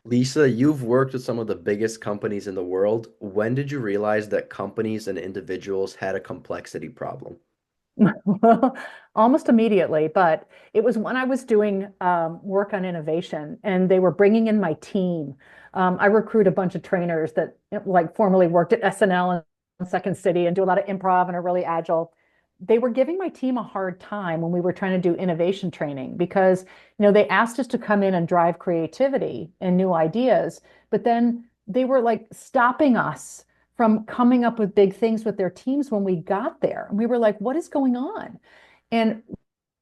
Lisa, you've worked with some of the biggest companies in the world. When did you realize that companies and individuals had a complexity problem? Well, almost immediately, but it was when I was doing work on innovation and they were bringing in my team. I recruit a bunch of trainers that like formerly worked at SNL and Second City and do a lot of improv and are really agile. They were giving my team a hard time when we were trying to do innovation training because, they asked us to come in and drive creativity and new ideas, but then they were like stopping us from coming up with big things with their teams when we got there. And we were like, what is going on? And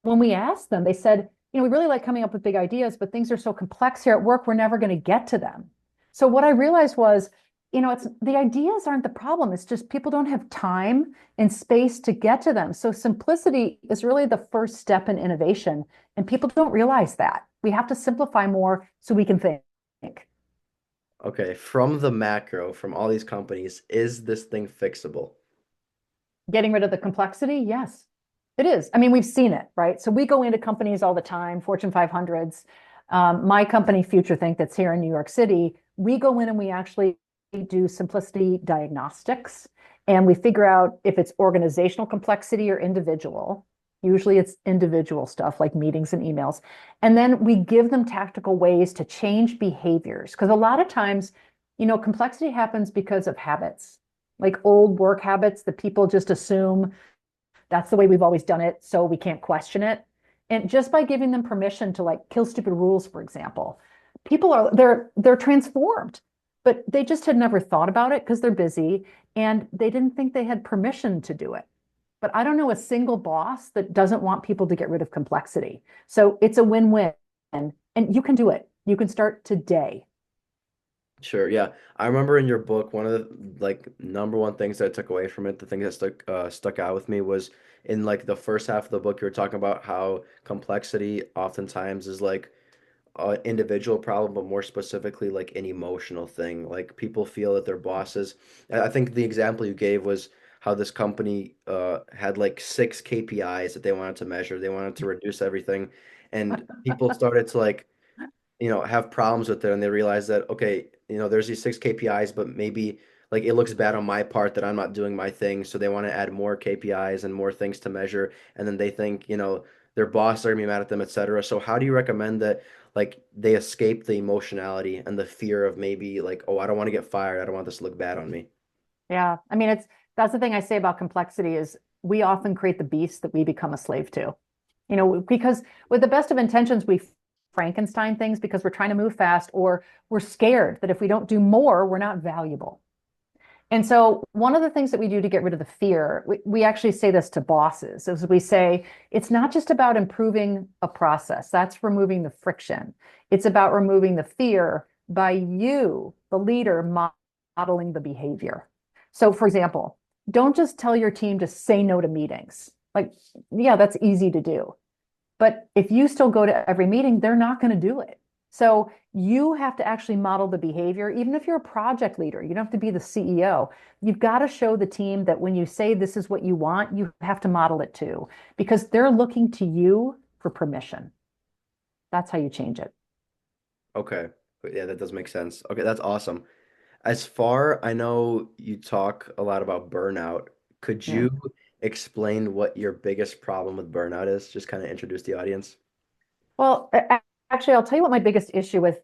when we asked them, they said, we really like coming up with big ideas, but things are so complex here at work, we're never going to get to them. So what I realized was, it's the ideas aren't the problem. It's just people don't have time and space to get to them. So simplicity is really the first step in innovation. And people don't realize that. We have to simplify more so we can think. Okay, from the macro, from all these companies, is this thing fixable? Getting rid of the complexity? Yes, it is. I mean, we've seen it, right? So we go into companies all the time, Fortune 500s. My company, FutureThink, that's here in New York City, we go in and we actually do simplicity diagnostics and we figure out if it's organizational complexity or individual. Usually it's individual stuff like meetings and emails. And then we give them tactical ways to change behaviors. Because a lot of times, complexity happens because of habits, like old work habits that people just assume that's the way we've always done it, so we can't question it. And just by giving them permission to like kill stupid rules, for example, people are they're transformed, but they just had never thought about it because they're busy and they didn't think they had permission to do it. But I don't know a single boss that doesn't want people to get rid of complexity. So it's a win-win, and you can do it. You can start today. Sure, yeah. I remember in your book, one of the like number one things that I took away from it, the thing that stuck out with me was in like the first half of the book, you were talking about how complexity oftentimes is like individual problem, but more specifically like an emotional thing. Like people feel that their bosses. I think the example you gave was how this company had like six KPIs that they wanted to measure. They wanted to reduce everything, and people started to like have problems with it, and they realize that okay, there's these six KPIs, but maybe like it looks bad on my part that I'm not doing my thing, so they want to add more KPIs and more things to measure, and then they think, their boss are gonna be mad at them, etc. So how do you recommend that like they escape the emotionality and the fear of maybe like, oh, I don't want to get fired, I don't want this to look bad on me. Yeah. I mean, that's the thing I say about complexity is we often create the beast that we become a slave to. Because with the best of intentions, we Frankenstein things because we're trying to move fast or we're scared that if we don't do more, we're not valuable. And so one of the things that we do to get rid of the fear, we actually say this to bosses, is we say it's not just about improving a process. That's removing the friction. It's about removing the fear by you, the leader, modeling the behavior. So for example, don't just tell your team to say no to meetings. Like, yeah, that's easy to do. But if you still go to every meeting, they're not going to do it. So you have to actually model the behavior, even if you're a project leader, you don't have to be the CEO. You've got to show the team that when you say this is what you want, you have to model it too, because they're looking to you for permission. That's how you change it. Okay. But yeah, that does make sense. Okay, that's awesome. As far I know, you talk a lot about burnout. Could Yeah. you explain what your biggest problem with burnout is? Just kind of introduce the audience. Well, actually, I'll tell you what my biggest issue with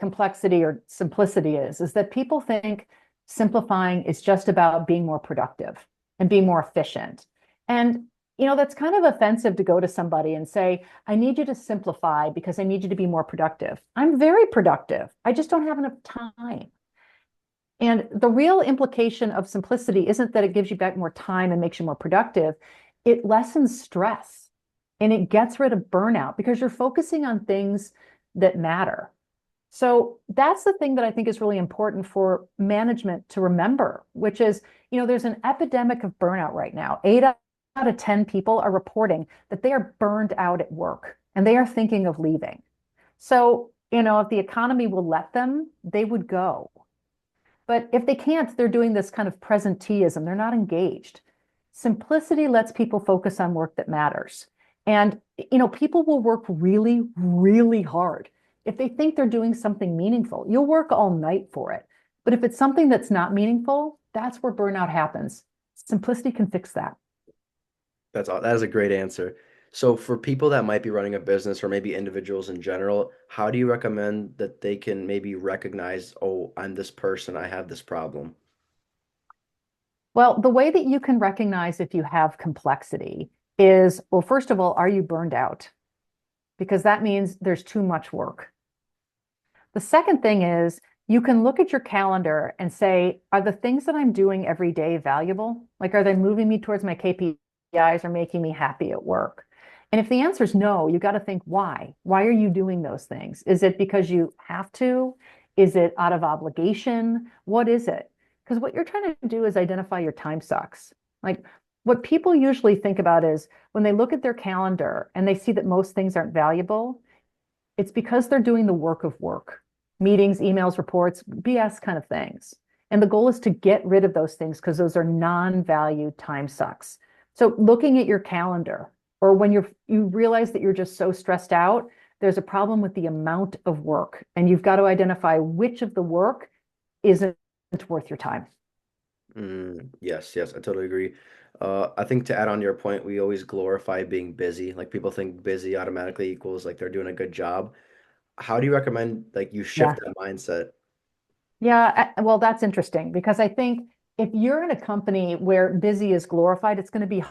complexity or simplicity is that people think simplifying is just about being more productive and being more efficient. And that's kind of offensive to go to somebody and say, I need you to simplify because I need you to be more productive. I'm very productive. I just don't have enough time. And the real implication of simplicity isn't that it gives you back more time and makes you more productive. It lessens stress and it gets rid of burnout because you're focusing on things that matter. So that's the thing that I think is really important for management to remember, which is, there's an epidemic of burnout right now. 8 out of 10 people are reporting that they are burned out at work and they are thinking of leaving. So, if the economy will let them, they would go. But if they can't, they're doing this kind of presenteeism. They're not engaged. Simplicity lets people focus on work that matters. And, people will work really, really hard if they think they're doing something meaningful. You'll work all night for it. But if it's something that's not meaningful, that's where burnout happens. Simplicity can fix that. That's all. That is a great answer. So for people that might be running a business or maybe individuals in general, how do you recommend that they can maybe recognize, oh, I'm this person, I have this problem? Well, the way that you can recognize if you have complexity is, well, first of all, are you burned out? Because that means there's too much work. The second thing is you can look at your calendar and say, are the things that I'm doing every day valuable? Like, are they moving me towards my KPIs or making me happy at work? And if the answer is no, you got to think why? Why are you doing those things? Is it because you have to? Is it out of obligation? What is it? Because what you're trying to do is identify your time sucks. Like what people usually think about is when they look at their calendar and they see that most things aren't valuable, it's because they're doing the work of work, meetings, emails, reports, BS kind of things. And the goal is to get rid of those things because those are non-value time sucks. So looking at your calendar, or when you realize that you're just so stressed out, there's a problem with the amount of work. And you've got to identify which of the work isn't worth your time. Yes, yes, I totally agree. I think to add on to your point, we always glorify being busy. Like people think busy automatically equals like they're doing a good job. How do you recommend like you shift Yeah. that mindset? Yeah, well, that's interesting because I think if you're in a company where busy is glorified, it's going to be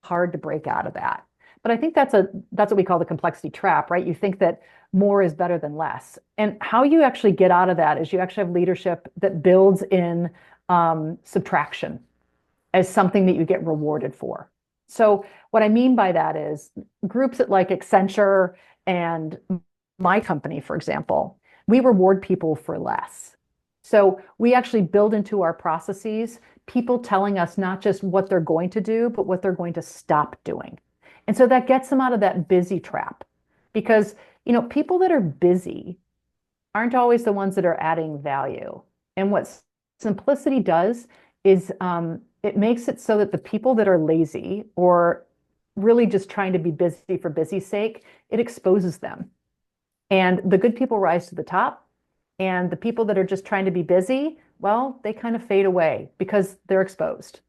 hard to break out of that. But I think that's what we call the complexity trap, right? You think that more is better than less. And how you actually get out of that is you actually have leadership that builds in subtraction as something that you get rewarded for. So what I mean by that is groups at like Accenture and my company, for example, we reward people for less. So we actually build into our processes people telling us not just what they're going to do, but what they're going to stop doing. And so that gets them out of that busy trap because, people that are busy aren't always the ones that are adding value. And what simplicity does is it makes it so that the people that are lazy or really just trying to be busy for busy's sake, it exposes them. And the good people rise to the top. And the people that are just trying to be busy, well, they kind of fade away because they're exposed.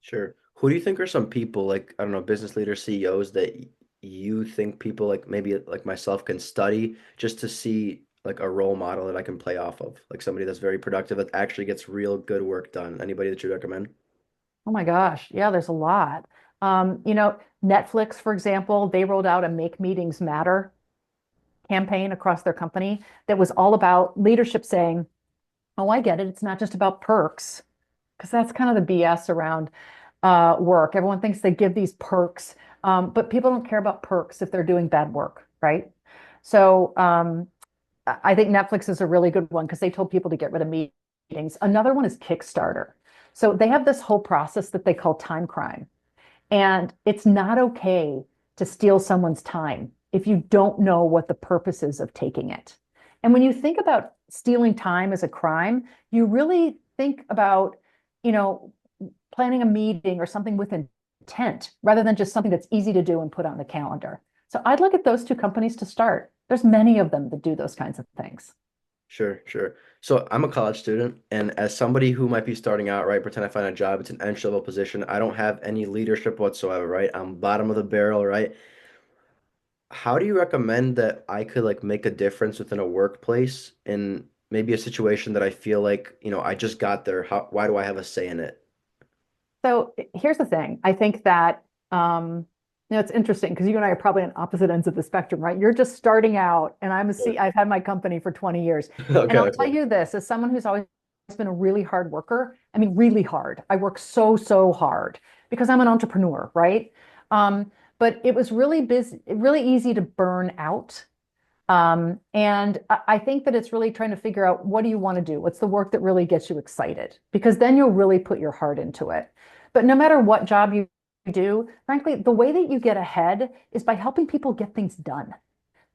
Sure. Who do you think are some people like, I don't know, business leaders, CEOs that you think people like maybe like myself can study just to see like a role model that I can play off of? Like somebody that's very productive that actually gets real good work done. Anybody that you recommend? Oh my gosh. Yeah, there's a lot. Netflix, for example, they rolled out a Make Meetings Matter campaign across their company that was all about leadership saying, oh, I get it. It's not just about perks, because that's kind of the BS around work. Everyone thinks they give these perks, but people don't care about perks if they're doing bad work, right? So I think Netflix is a really good one because they told people to get rid of meetings. Another one is Kickstarter. So they have this whole process that they call time crime. And it's not okay to steal someone's time if you don't know what the purpose is of taking it. And when you think about stealing time as a crime, you really think about, you know, planning a meeting or something with intent rather than just something that's easy to do and put on the calendar. So I'd look at those two companies to start. There's many of them that do those kinds of things. Sure, sure. So I'm a college student, and as somebody who might be starting out, right, pretend I find a job, it's an entry-level position. I don't have any leadership whatsoever, right? I'm bottom of the barrel, right? How do you recommend that I could like make a difference within a workplace in maybe a situation that I feel like, I just got there. Why do I have a say in it? So here's the thing. I think that it's interesting because you and I are probably on opposite ends of the spectrum, right? You're just starting out, and I've had my company for 20 years. And Okay, I'll tell okay. you this, as someone who's always been a really hard worker, I mean, really hard. I work so, so hard because I'm an entrepreneur, right? But it was really busy, really easy to burn out. And I think that it's really trying to figure out what do you want to do? What's the work that really gets you excited? Because then you'll really put your heart into it. But no matter what job you do, frankly, the way that you get ahead is by helping people get things done.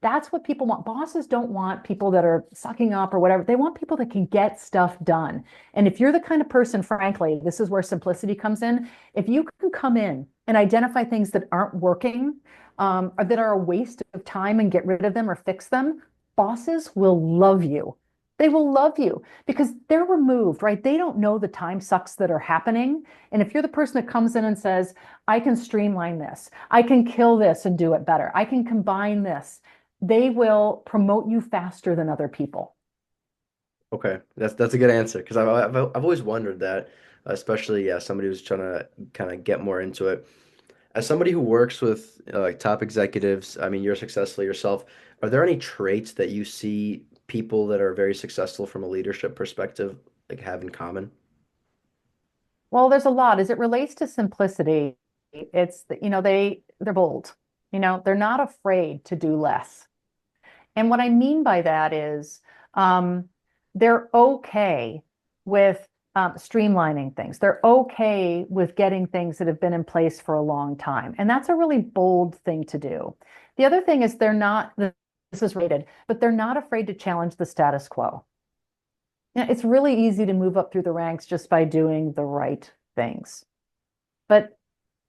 That's what people want. Bosses don't want people that are sucking up or whatever. They want people that can get stuff done. And if you're the kind of person, frankly, this is where simplicity comes in. If you can come in and identify things that aren't working or that are a waste of time and get rid of them or fix them, bosses will love you. They will love you because they're removed, right? They don't know the time sucks that are happening. And if you're the person that comes in and says, I can streamline this, I can kill this and do it better, I can combine this, they will promote you faster than other people. Okay, that's a good answer because I've always wondered that, especially yeah, somebody who's trying to kind of get more into it. As somebody who works with like top executives, I mean, you're successful yourself. Are there any traits that you see people that are very successful from a leadership perspective like have in common? Well, there's a lot. As it relates to simplicity, it's that, they're bold. They're not afraid to do less. And what I mean by that is um, they're okay with streamlining things. They're okay with getting things that have been in place for a long time. And that's a really bold thing to do. The other thing is they're not, this is rated, but they're not afraid to challenge the status quo. It's really easy to move up through the ranks just by doing the right things. But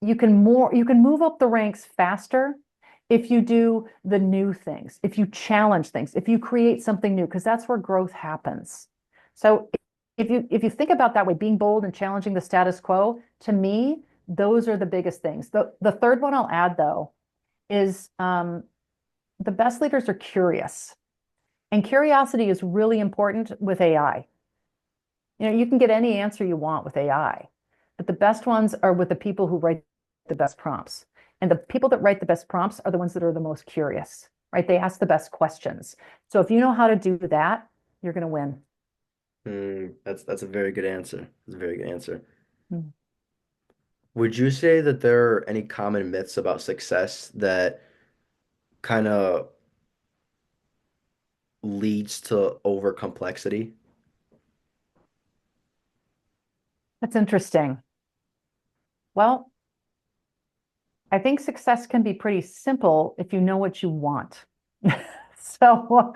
you can move up the ranks faster if you do the new things, if you challenge things, if you create something new, because that's where growth happens. So if you think about that way, being bold and challenging the status quo, to me, those are the biggest things. The third one I'll add though is the best leaders are curious. And curiosity is really important with AI. You can get any answer you want with AI, but the best ones are with the people who write the best prompts. And the people that write the best prompts are the ones that are the most curious, right? They ask the best questions. So if you know how to do that, you're going to win. That's a very good answer. That's a very good answer. Mm. Would you say that there are any common myths about success that kind of leads to over complexity? That's interesting. Well, I think success can be pretty simple if you know what you want. So,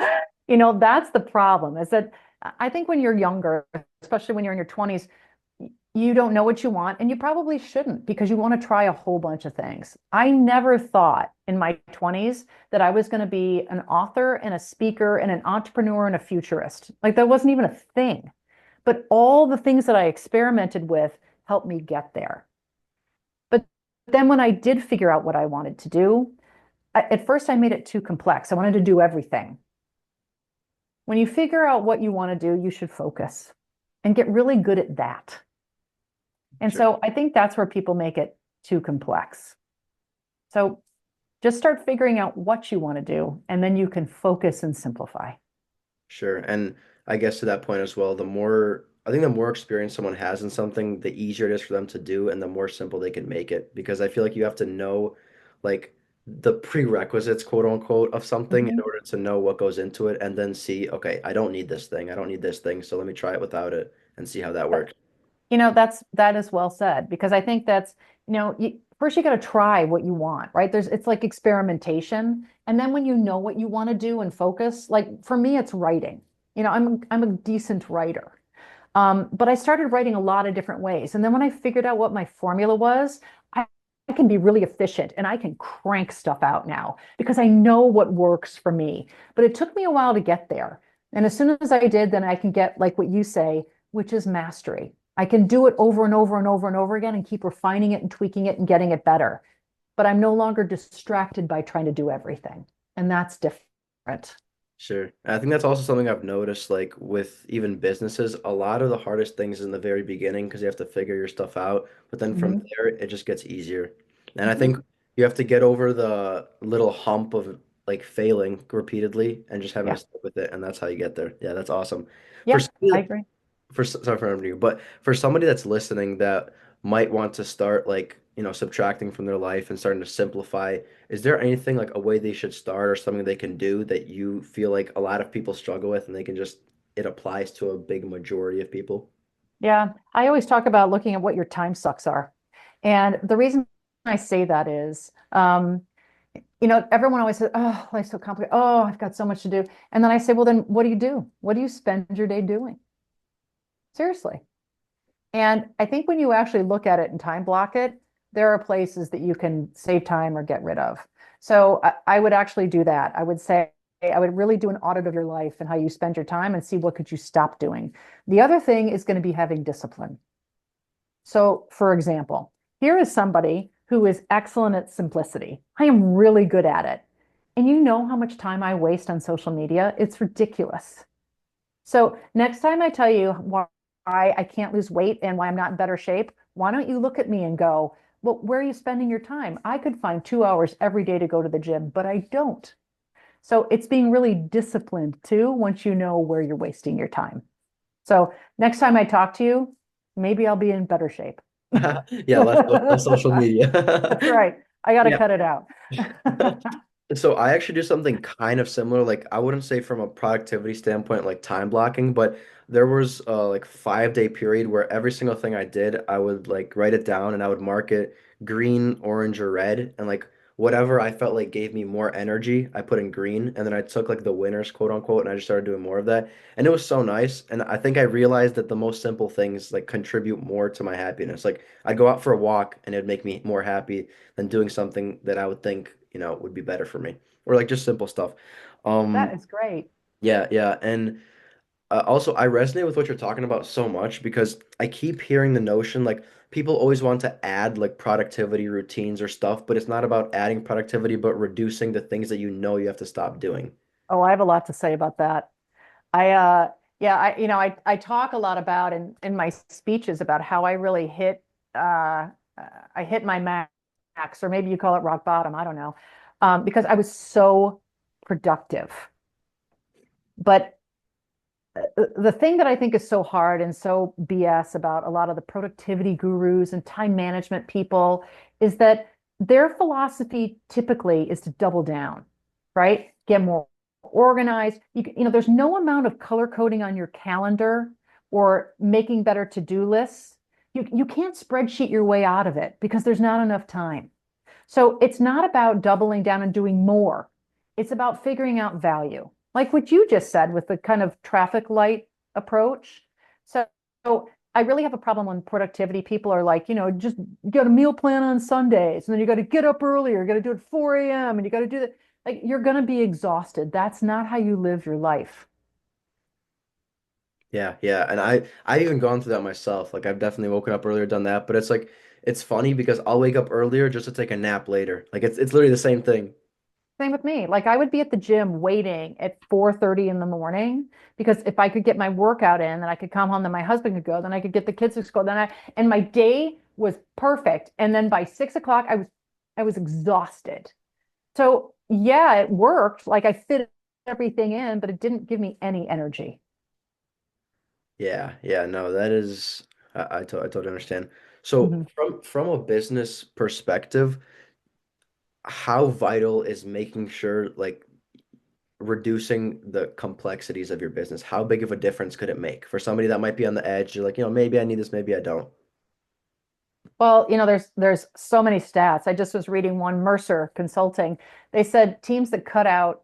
that's the problem is that I think when you're younger, especially when you're in your 20s, you don't know what you want, and you probably shouldn't because you want to try a whole bunch of things. I never thought in my 20s that I was going to be an author and a speaker and an entrepreneur and a futurist. Like that wasn't even a thing. But all the things that I experimented with helped me get there. But then when I did figure out what I wanted to do, at first I made it too complex. I wanted to do everything. When you figure out what you want to do, you should focus and get really good at that. And Sure. so I think that's where people make it too complex. So just start figuring out what you want to do, and then you can focus and simplify. Sure. And I guess to that point as well, I think the more experience someone has in something, the easier it is for them to do and the more simple they can make it. Because I feel like you have to know like the prerequisites, quote unquote, of something in Mhm. order to know what goes into it and then see, okay, I don't need this thing. I don't need this thing. So let me try it without it and see how that works. That is well said because I think that's, first you got to try what you want, right? It's like experimentation. And then when you know what you want to do and focus, like for me, it's writing. I'm a decent writer. But I started writing a lot of different ways. And then when I figured out what my formula was, I can be really efficient and I can crank stuff out now because I know what works for me. But it took me a while to get there. And as soon as I did, then I can get like what you say, which is mastery. I can do it over and over and over and over again and keep refining it and tweaking it and getting it better. But I'm no longer distracted by trying to do everything. And that's different. Sure. And I think that's also something I've noticed, like with even businesses, a lot of the hardest things in the very beginning because you have to figure your stuff out. But then from Mhm. there, it just gets easier. And I Mhm. think you have to get over the little hump of like failing repeatedly and just having to Yeah. stick with it. And that's how you get there. Yeah, that's awesome. For Yeah, somebody I that- agree. sorry for interrupting you, but for somebody that's listening that might want to start like, subtracting from their life and starting to simplify, is there anything like a way they should start or something they can do that you feel like a lot of people struggle with and they can just it applies to a big majority of people? Yeah, I always talk about looking at what your time sucks are. And the reason I say that is, everyone always says, oh, life's so complicated. Oh, I've got so much to do. And then I say, well, then what do you do? What do you spend your day doing? Seriously. And I think when you actually look at it and time block it, there are places that you can save time or get rid of. So I would actually do that. I would say, I would really do an audit of your life and how you spend your time and see what could you stop doing. The other thing is going to be having discipline. So, for example, here is somebody who is excellent at simplicity. I am really good at it. And you know how much time I waste on social media? It's ridiculous. So, next time I tell you why I can't lose weight and why I'm not in better shape, why don't you look at me and go, well, where are you spending your time? I could find 2 hours every day to go to the gym, but I don't. So, it's being really disciplined too once you know where you're wasting your time. So, next time I talk to you, maybe I'll be in better shape. Yeah, less social media. That's right. I got to Yeah. cut it out. So I actually do something kind of similar. Like I wouldn't say from a productivity standpoint, like time blocking, but there was a like 5 day period where every single thing I did, I would like write it down and I would mark it green, orange, or red. And like whatever I felt like gave me more energy, I put in green. And then I took like the winners, quote unquote, and I just started doing more of that. And it was so nice. And I think I realized that the most simple things like contribute more to my happiness. Like I'd go out for a walk and it'd make me more happy than doing something that I would think, would be better for me. Or like just simple stuff. That Um, is great. yeah, yeah. And also, I resonate with what you're talking about so much because I keep hearing the notion like people always want to add like productivity routines or stuff, but it's not about adding productivity, but reducing the things that you have to stop doing. Oh, I have a lot to say about that. Yeah, I talk a lot about in my speeches about how I really I hit my max, or maybe you call it rock bottom. I don't know, because I was so productive. But the thing that I think is so hard and so BS about a lot of the productivity gurus and time management people is that their philosophy typically is to double down, right? Get more organized. There's no amount of color coding on your calendar or making better to-do lists. You can't spreadsheet your way out of it because there's not enough time. So it's not about doubling down and doing more. It's about figuring out value, like what you just said with the kind of traffic light approach. So I really have a problem when productivity people are like, just get a meal plan on Sundays, and then you got to get up earlier, you got to do it at 4 a.m., and you got to do that. Like you're going to be exhausted. That's not how you live your life. Yeah, yeah. And I've even gone through that myself. Like I've definitely woken up earlier, done that, but it's like it's funny because I'll wake up earlier just to take a nap later. Like it's literally the same thing. Same with me. Like I would be at the gym waiting at 4:30 in the morning because if I could get my workout in, then I could come home, then my husband could go, then I could get the kids to school, and my day was perfect. And then by 6 o'clock, I was exhausted. So yeah, it worked. Like I fit everything in, but it didn't give me any energy. Yeah, yeah, no, that is I totally understand. So Mhm. from a business perspective, how vital is making sure like reducing the complexities of your business? How big of a difference could it make for somebody that might be on the edge? You're like, maybe I need this, maybe I don't. Well, there's so many stats. I just was reading one Mercer Consulting. They said teams that cut out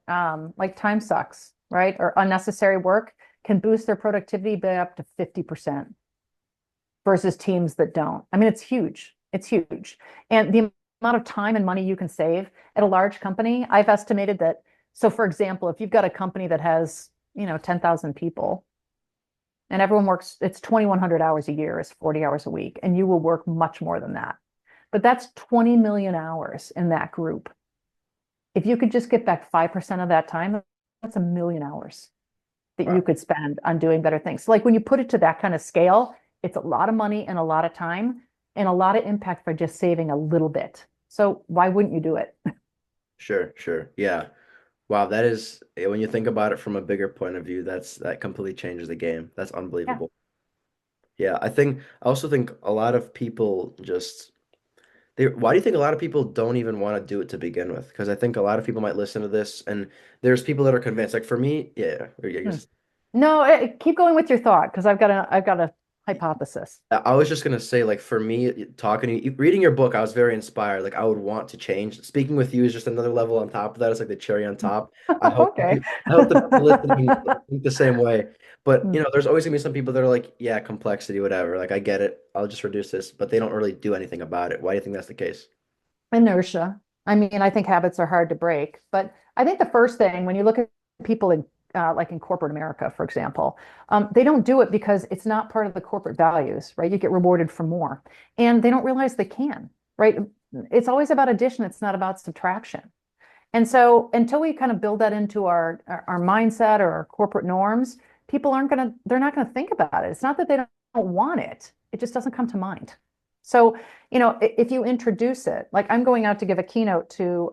like time sucks, right, or unnecessary work can boost their productivity by up to 50% versus teams that don't. I mean, it's huge. It's huge. And the amount of time and money you can save at a large company, I've estimated that. So, for example, if you've got a company that has, 10,000 people, and everyone works, it's 2,100 hours a year, is 40 hours a week, and you will work much more than that. But that's 20 million hours in that group. If you could just get back 5% of that time, that's a million hours that you Wow. could spend on doing better things. So like when you put it to that kind of scale, it's a lot of money and a lot of time and a lot of impact for just saving a little bit. So why wouldn't you do it? Sure, sure. Yeah. Wow, that is when you think about it from a bigger point of view, that completely changes the game. That's Yeah. unbelievable. Yeah, I also think a lot of people just why do you think a lot of people don't even want to do it to begin with? Because I think a lot of people might listen to this and there's people that are convinced. Like for me, yeah, I Hmm. guess No, keep going with your thought because I've got a hypothesis. I was just gonna say, like for me, talking to you, reading your book, I was very inspired. Like I would want to change. Speaking with you is just another level on top of that. It's like the cherry on top. Okay. I hope the people listening think the same way. But Hmm. there's always gonna be some people that are like, yeah, complexity, whatever. Like I get it. I'll just reduce this, but they don't really do anything about it. Why do you think that's the case? Inertia. I mean, I think habits are hard to break, but I think the first thing when you look at people in like in corporate America, for example, they don't do it because it's not part of the corporate values, right? You get rewarded for more, and they don't realize they can, right? It's always about addition. It's not about subtraction. And so until we kind of build that into our mindset or our corporate norms, people aren't gonna they're not gonna think about it. It's not that they don't want it; it just doesn't come to mind. So, if you introduce it, like I'm going out to give a keynote to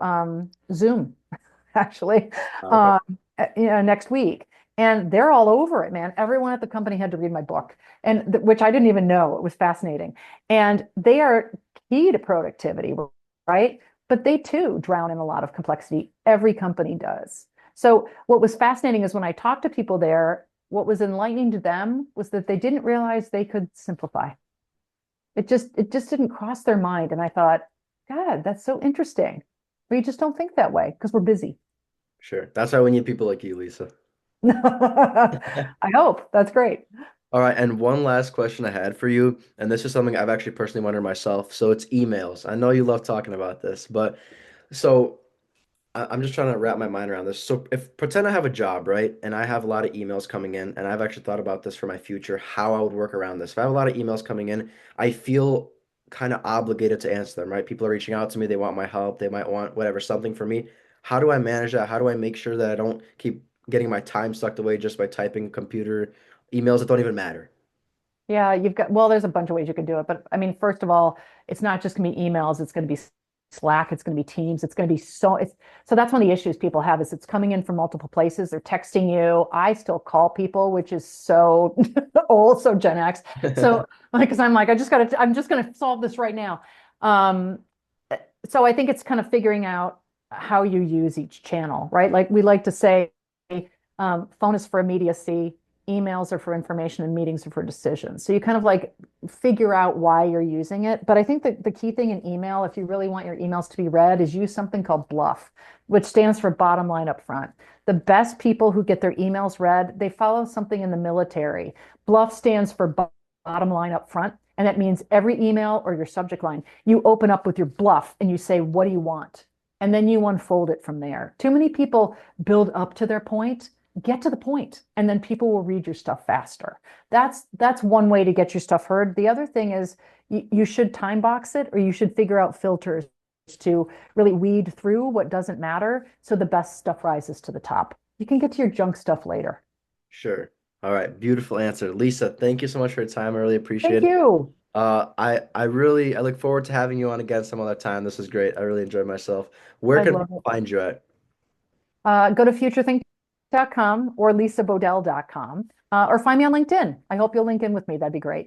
Zoom actually, Okay. um, next week. And they're all over it, man. Everyone at the company had to read my book, and which I didn't even know. It was fascinating. And they are key to productivity, right? But they too drown in a lot of complexity. Every company does. So what was fascinating is when I talked to people there, what was enlightening to them was that they didn't realize they could simplify. It just didn't cross their mind. And I thought, God, that's so interesting. We just don't think that way because we're busy. Sure. That's why we need people like you, Lisa. I hope. That's great. All right, and one last question I had for you, and this is something I've actually personally wondered myself. So it's emails. I know you love talking about this, but so I'm just trying to wrap my mind around this. So if pretend I have a job, right? And I have a lot of emails coming in, and I've actually thought about this for my future, how I would work around this. If I have a lot of emails coming in, I feel kind of obligated to answer them, right? People are reaching out to me, they want my help, they might want whatever, something for me. How do I manage that? How do I make sure that I don't keep getting my time sucked away just by typing computer emails that don't even matter? Yeah, well, there's a bunch of ways you can do it. But I mean, first of all, it's not just going to be emails, it's going to be Slack, it's going to be Teams, it's going to be so that's one of the issues people have is it's coming in from multiple places. They're texting you. I still call people, which is so old, so Gen X. So like, because I'm just gonna solve this right now. Um, so I think it's kind of figuring out how you use each channel, right? Like we like to say, phone is for immediacy, emails are for information, and meetings are for decisions. So you kind of like figure out why you're using it. But I think that the key thing in email, if you really want your emails to be read, is use something called BLUF, which stands for bottom line up front. The best people who get their emails read, they follow something in the military. BLUF stands for bottom line up front. And that means every email or your subject line, you open up with your BLUF and you say, what do you want? And then you unfold it from there. Too many people build up to their point. Get to the point, and then people will read your stuff faster. That's one way to get your stuff heard. The other thing is you should time box it, or you should figure out filters to really weed through what doesn't matter so the best stuff rises to the top. You can get to your junk stuff later. Sure. All right. Beautiful answer. Lisa, thank you so much for your time. I really Thank appreciate it. you. I look forward to having you on again some other time. This was great. I really enjoyed myself. Where I can love people it. find you at? Go to futurethink.com or lisabodell.com, or find me on LinkedIn. I hope you'll link in with me. That'd be great.